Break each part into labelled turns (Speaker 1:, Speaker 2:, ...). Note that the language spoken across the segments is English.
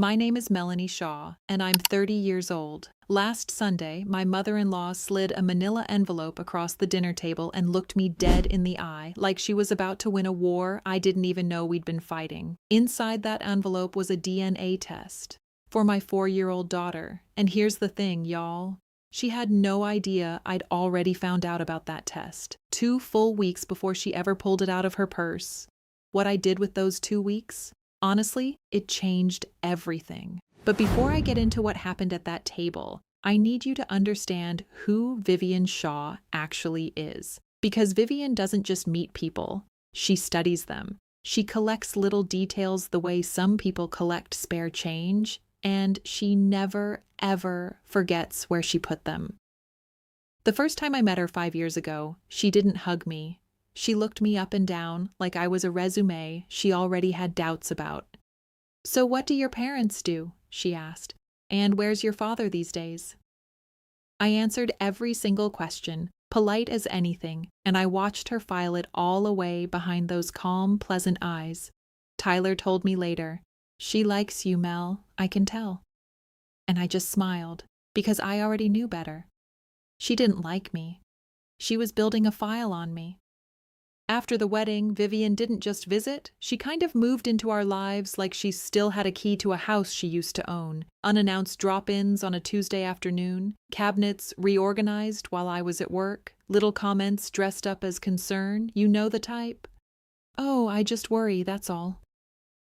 Speaker 1: My name is Melanie Shaw, and I'm 30 years old. Last Sunday, my mother-in-law slid a manila envelope across the dinner table and looked me dead in the eye, like she was about to win a war I didn't even know we'd been fighting. Inside that envelope was a DNA test for my 4-year-old daughter. And here's the thing, y'all. She had no idea I'd already found out about that test 2 full weeks before she ever pulled it out of her purse. What I did with those 2 weeks? Honestly, it changed everything. But before I get into what happened at that table, I need you to understand who Vivian Shaw actually is. Because Vivian doesn't just meet people, she studies them. She collects little details the way some people collect spare change, and she never, ever forgets where she put them. The first time I met her 5 years ago, she didn't hug me. She looked me up and down like I was a resume she already had doubts about. "So what do your parents do?" she asked. "And where's your father these days?" I answered every single question, polite as anything, and I watched her file it all away behind those calm, pleasant eyes. Tyler told me later, "She likes you, Mel, I can tell." And I just smiled, because I already knew better. She didn't like me. She was building a file on me. After the wedding, Vivian didn't just visit, she kind of moved into our lives like she still had a key to a house she used to own. Unannounced drop-ins on a Tuesday afternoon, cabinets reorganized while I was at work, little comments dressed up as concern, you know the type. "Oh, I just worry, that's all."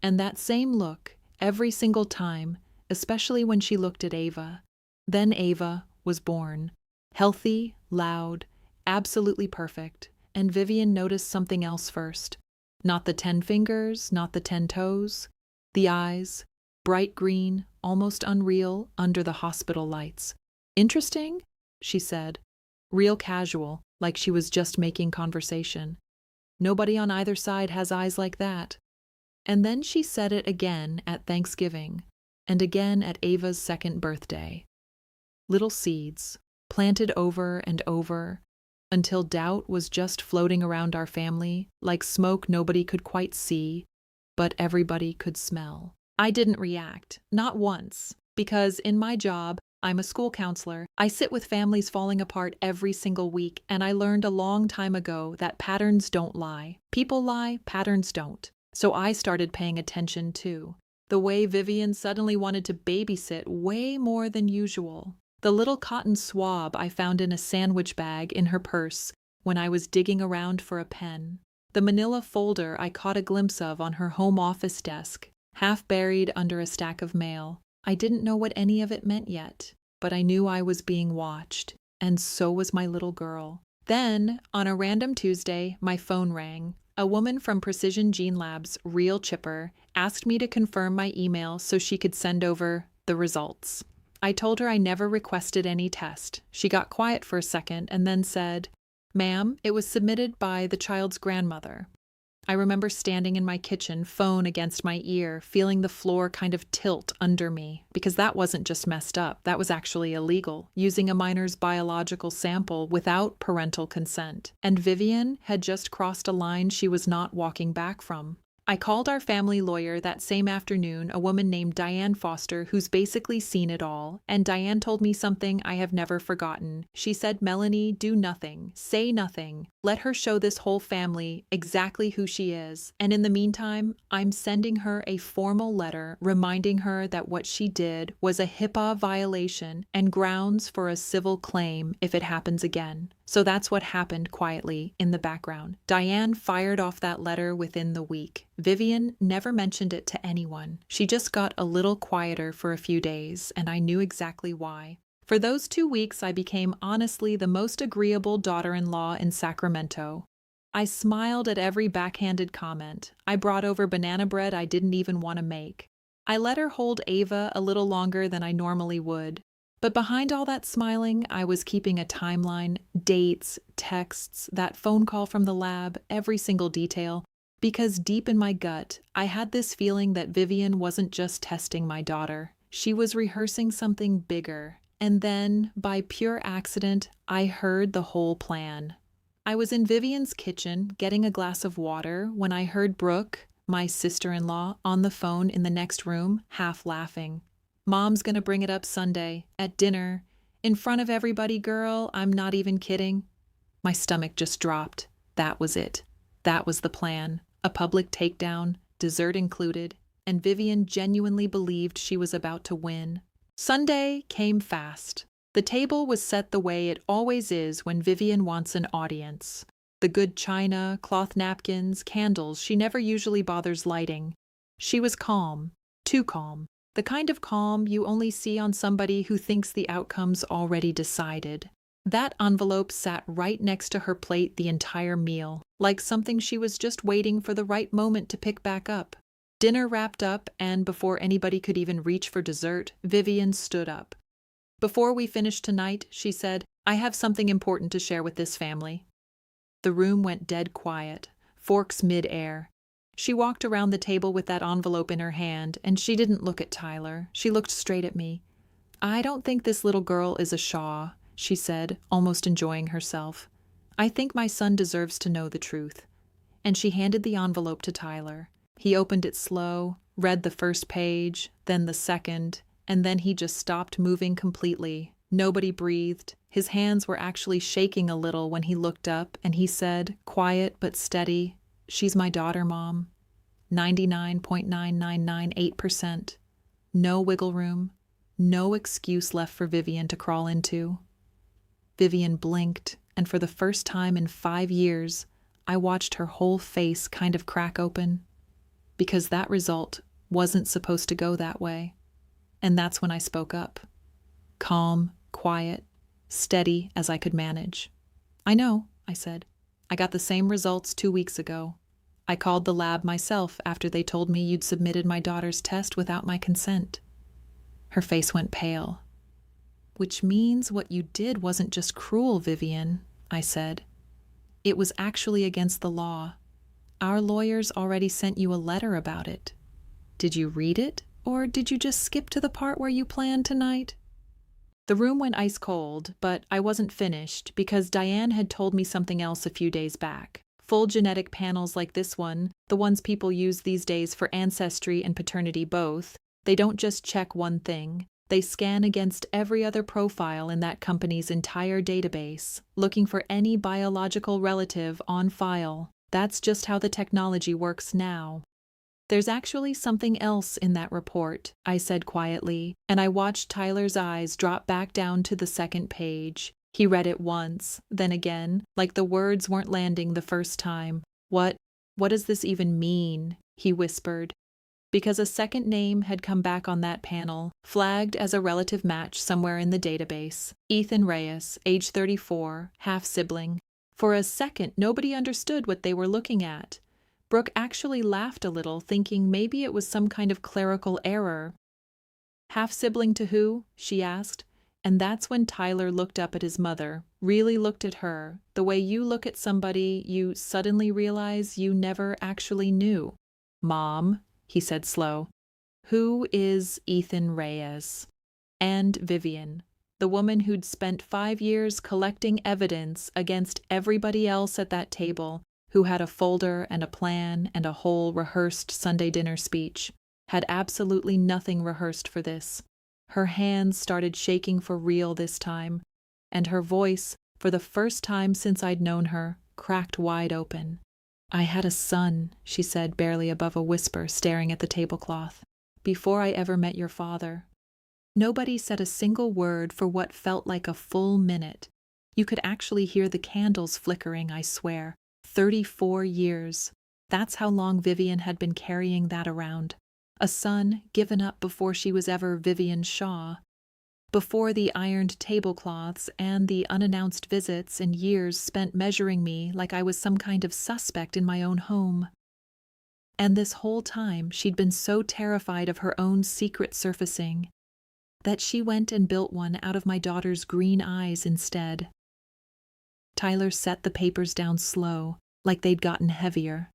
Speaker 1: And that same look, every single time, especially when she looked at Ava. Then Ava was born. Healthy, loud, absolutely perfect. And Vivian noticed something else first. Not the 10 fingers, not the 10 toes. The eyes, bright green, almost unreal, under the hospital lights. "Interesting?" she said. Real casual, like she was just making conversation. "Nobody on either side has eyes like that." And then she said it again at Thanksgiving, and again at Ava's 2nd birthday. Little seeds, planted over and over, until doubt was just floating around our family, like smoke nobody could quite see, but everybody could smell. I didn't react, not once, because in my job, I'm a school counselor. I sit with families falling apart every single week, and I learned a long time ago that patterns don't lie. People lie, patterns don't. So I started paying attention too. The way Vivian suddenly wanted to babysit way more than usual. The little cotton swab I found in a sandwich bag in her purse when I was digging around for a pen. The manila folder I caught a glimpse of on her home office desk, half buried under a stack of mail. I didn't know what any of it meant yet, but I knew I was being watched, and so was my little girl. Then, on a random Tuesday, my phone rang. A woman from Precision Gene Labs, real chipper, asked me to confirm my email so she could send over the results. I told her I never requested any test. She got quiet for a second and then said, "Ma'am, it was submitted by the child's grandmother." I remember standing in my kitchen, phone against my ear, feeling the floor kind of tilt under me, because that wasn't just messed up, that was actually illegal, using a minor's biological sample without parental consent. And Vivian had just crossed a line she was not walking back from. I called our family lawyer that same afternoon, a woman named Diane Foster, who's basically seen it all, and Diane told me something I have never forgotten. She said, "Melanie, do nothing, say nothing. Let her show this whole family exactly who she is. And in the meantime, I'm sending her a formal letter reminding her that what she did was a HIPAA violation and grounds for a civil claim if it happens again." So that's what happened quietly in the background. Diane fired off that letter within the week. Vivian never mentioned it to anyone. She just got a little quieter for a few days, and I knew exactly why. For those 2 weeks, I became honestly the most agreeable daughter-in-law in Sacramento. I smiled at every backhanded comment. I brought over banana bread I didn't even want to make. I let her hold Ava a little longer than I normally would. But behind all that smiling, I was keeping a timeline, dates, texts, that phone call from the lab, every single detail, because deep in my gut, I had this feeling that Vivian wasn't just testing my daughter. She was rehearsing something bigger. And then, by pure accident, I heard the whole plan. I was in Vivian's kitchen, getting a glass of water, when I heard Brooke, My sister-in-law, on the phone in the next room, half laughing. Mom's gonna bring it up Sunday, at dinner. In front of everybody, girl, I'm not even kidding. My stomach just dropped. That was it. That was the plan. A public takedown, dessert included, and Vivian genuinely believed she was about to win. Sunday came fast. The table was set the way it always is when Vivian wants an audience. The good china, cloth napkins, candles she never usually bothers lighting. She was calm, too calm. The kind of calm you only see on somebody who thinks the outcome's already decided. That envelope sat right next to her plate the entire meal, like something she was just waiting for the right moment to pick back up. Dinner wrapped up, and before anybody could even reach for dessert, Vivian stood up. "Before we finish tonight," she said, "I have something important to share with this family." The room went dead quiet, forks mid-air. She walked around the table with that envelope in her hand, and she didn't look at Tyler. She looked straight at me. "I don't think this little girl is a Shaw," she said, almost enjoying herself. "I think my son deserves to know the truth." And she handed the envelope to Tyler. He opened it slow, read the first page, then the second, and then he just stopped moving completely. Nobody breathed. His hands were actually shaking a little when he looked up, and he said, quiet but steady, "She's my daughter, Mom. 99.9998%. No wiggle room. No excuse left for Vivian to crawl into." Vivian blinked, and for the first time in 5 years, I watched her whole face kind of crack open. Because that result wasn't supposed to go that way. And that's when I spoke up. Calm, quiet, steady as I could manage. "I know," I said. "I got the same results 2 weeks ago. I called the lab myself after they told me you'd submitted my daughter's test without my consent." Her face went pale. "Which means what you did wasn't just cruel, Vivian," I said. "It was actually against the law. Our lawyers already sent you a letter about it. Did you read it, or did you just skip to the part where you planned tonight?" The room went ice cold, but I wasn't finished because Diane had told me something else a few days back. Full genetic panels like this one, the ones people use these days for ancestry and paternity both, they don't just check one thing. They scan against every other profile in that company's entire database, looking for any biological relative on file. That's just how the technology works now. "There's actually something else in that report," I said quietly, and I watched Tyler's eyes drop back down to the second page. He read it once, then again, like the words weren't landing the first time. What does this even mean?" he whispered. Because a second name had come back on that panel, flagged as a relative match somewhere in the database. Ethan Reyes, age 34, half-sibling. For a second, nobody understood what they were looking at. Brooke actually laughed a little, thinking maybe it was some kind of clerical error. "Half-sibling to who?" she asked. And that's when Tyler looked up at his mother, really looked at her, the way you look at somebody you suddenly realize you never actually knew. "Mom," he said slow, "who is Ethan Reyes?" And Vivian, the woman who'd spent 5 years collecting evidence against everybody else at that table, who had a folder and a plan and a whole rehearsed Sunday dinner speech, had absolutely nothing rehearsed for this. Her hands started shaking for real this time, and her voice, for the first time since I'd known her, cracked wide open. "I had a son," she said barely above a whisper, staring at the tablecloth, "before I ever met your father." Nobody said a single word for what felt like a full minute. You could actually hear the candles flickering, I swear. 34 years. That's how long Vivian had been carrying that around. A son given up before she was ever Vivian Shaw. Before the ironed tablecloths and the unannounced visits and years spent measuring me like I was some kind of suspect in my own home. And this whole time she'd been so terrified of her own secret surfacing that she went and built one out of my daughter's green eyes instead. Tyler set the papers down slow, like they'd gotten heavier.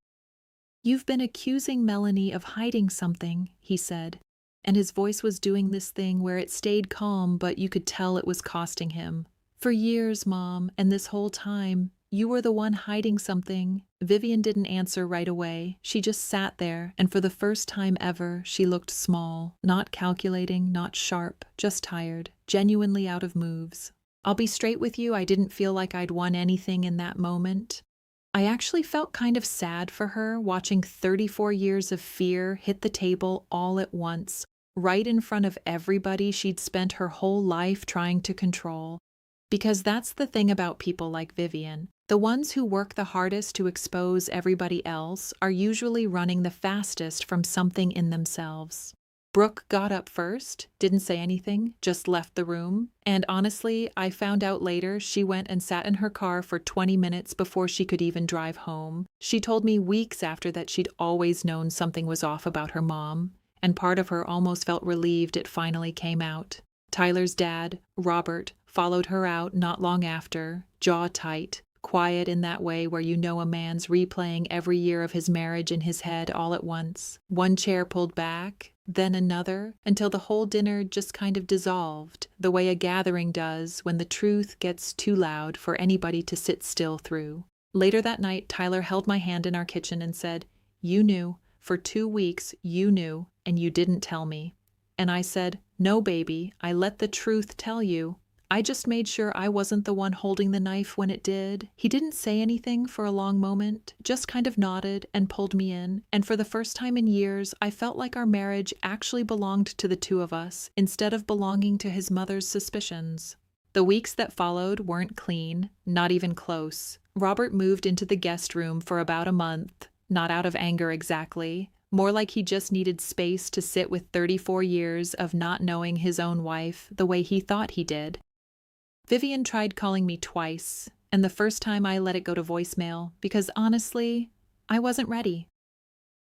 Speaker 1: "You've been accusing Melanie of hiding something," he said, and his voice was doing this thing where it stayed calm but you could tell it was costing him. "For years, Mom, and this whole time, You were the one hiding something." Vivian didn't answer right away. She just sat there, and for the first time ever, she looked small. Not calculating, not sharp, just tired, genuinely out of moves. I'll be straight with you, I didn't feel like I'd won anything in that moment. I actually felt kind of sad for her, watching 34 years of fear hit the table all at once, right in front of everybody she'd spent her whole life trying to control. Because that's the thing about people like Vivian. The ones who work the hardest to expose everybody else are usually running the fastest from something in themselves. Brooke got up first, didn't say anything, just left the room. And honestly, I found out later she went and sat in her car for 20 minutes before she could even drive home. She told me weeks after that she'd always known something was off about her mom, and part of her almost felt relieved it finally came out. Tyler's dad, Robert, followed her out not long after, jaw tight, quiet in that way where you know a man's replaying every year of his marriage in his head all at once. One chair pulled back, then another, until the whole dinner just kind of dissolved, the way a gathering does when the truth gets too loud for anybody to sit still through. Later that night, Tyler held my hand in our kitchen and said, "You knew. For 2 weeks, you knew, and you didn't tell me." And I said, "No, baby, I let the truth tell you. I just made sure I wasn't the one holding the knife when it did." He didn't say anything for a long moment, just kind of nodded and pulled me in, and for the first time in years, I felt like our marriage actually belonged to the two of us, instead of belonging to his mother's suspicions. The weeks that followed weren't clean, not even close. Robert moved into the guest room for about a month, not out of anger exactly, more like he just needed space to sit with 34 years of not knowing his own wife the way he thought he did. Vivian tried calling me twice, and the first time I let it go to voicemail because honestly, I wasn't ready.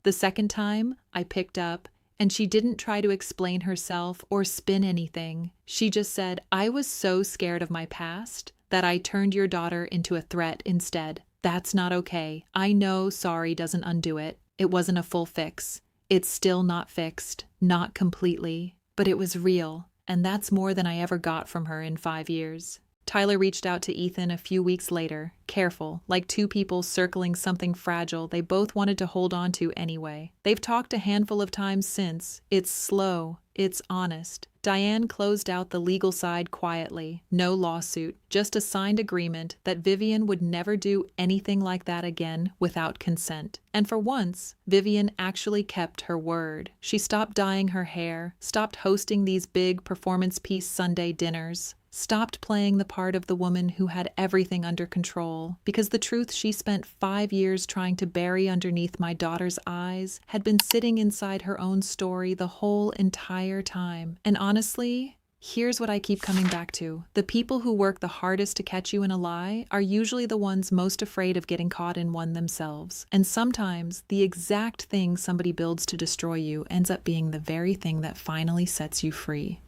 Speaker 1: The second time, I picked up, and she didn't try to explain herself or spin anything. She just said, "I was so scared of my past that I turned your daughter into a threat instead. That's not okay. I know sorry doesn't undo it. It wasn't a full fix. It's still not fixed, not completely, but it was real. And that's more than I ever got from her in 5 years." Tyler reached out to Ethan a few weeks later, careful, like two people circling something fragile they both wanted to hold on to anyway. They've talked a handful of times since. It's slow. It's honest. Diane closed out the legal side quietly. No lawsuit, just a signed agreement that Vivian would never do anything like that again without consent. And for once, Vivian actually kept her word. She stopped dyeing her hair, stopped hosting these big performance piece Sunday dinners, stopped playing the part of the woman who had everything under control, because the truth she spent 5 years trying to bury underneath my daughter's eyes had been sitting inside her own story the whole entire time. And honestly, here's what I keep coming back to. The people who work the hardest to catch you in a lie are usually the ones most afraid of getting caught in one themselves. And sometimes the exact thing somebody builds to destroy you ends up being the very thing that finally sets you free.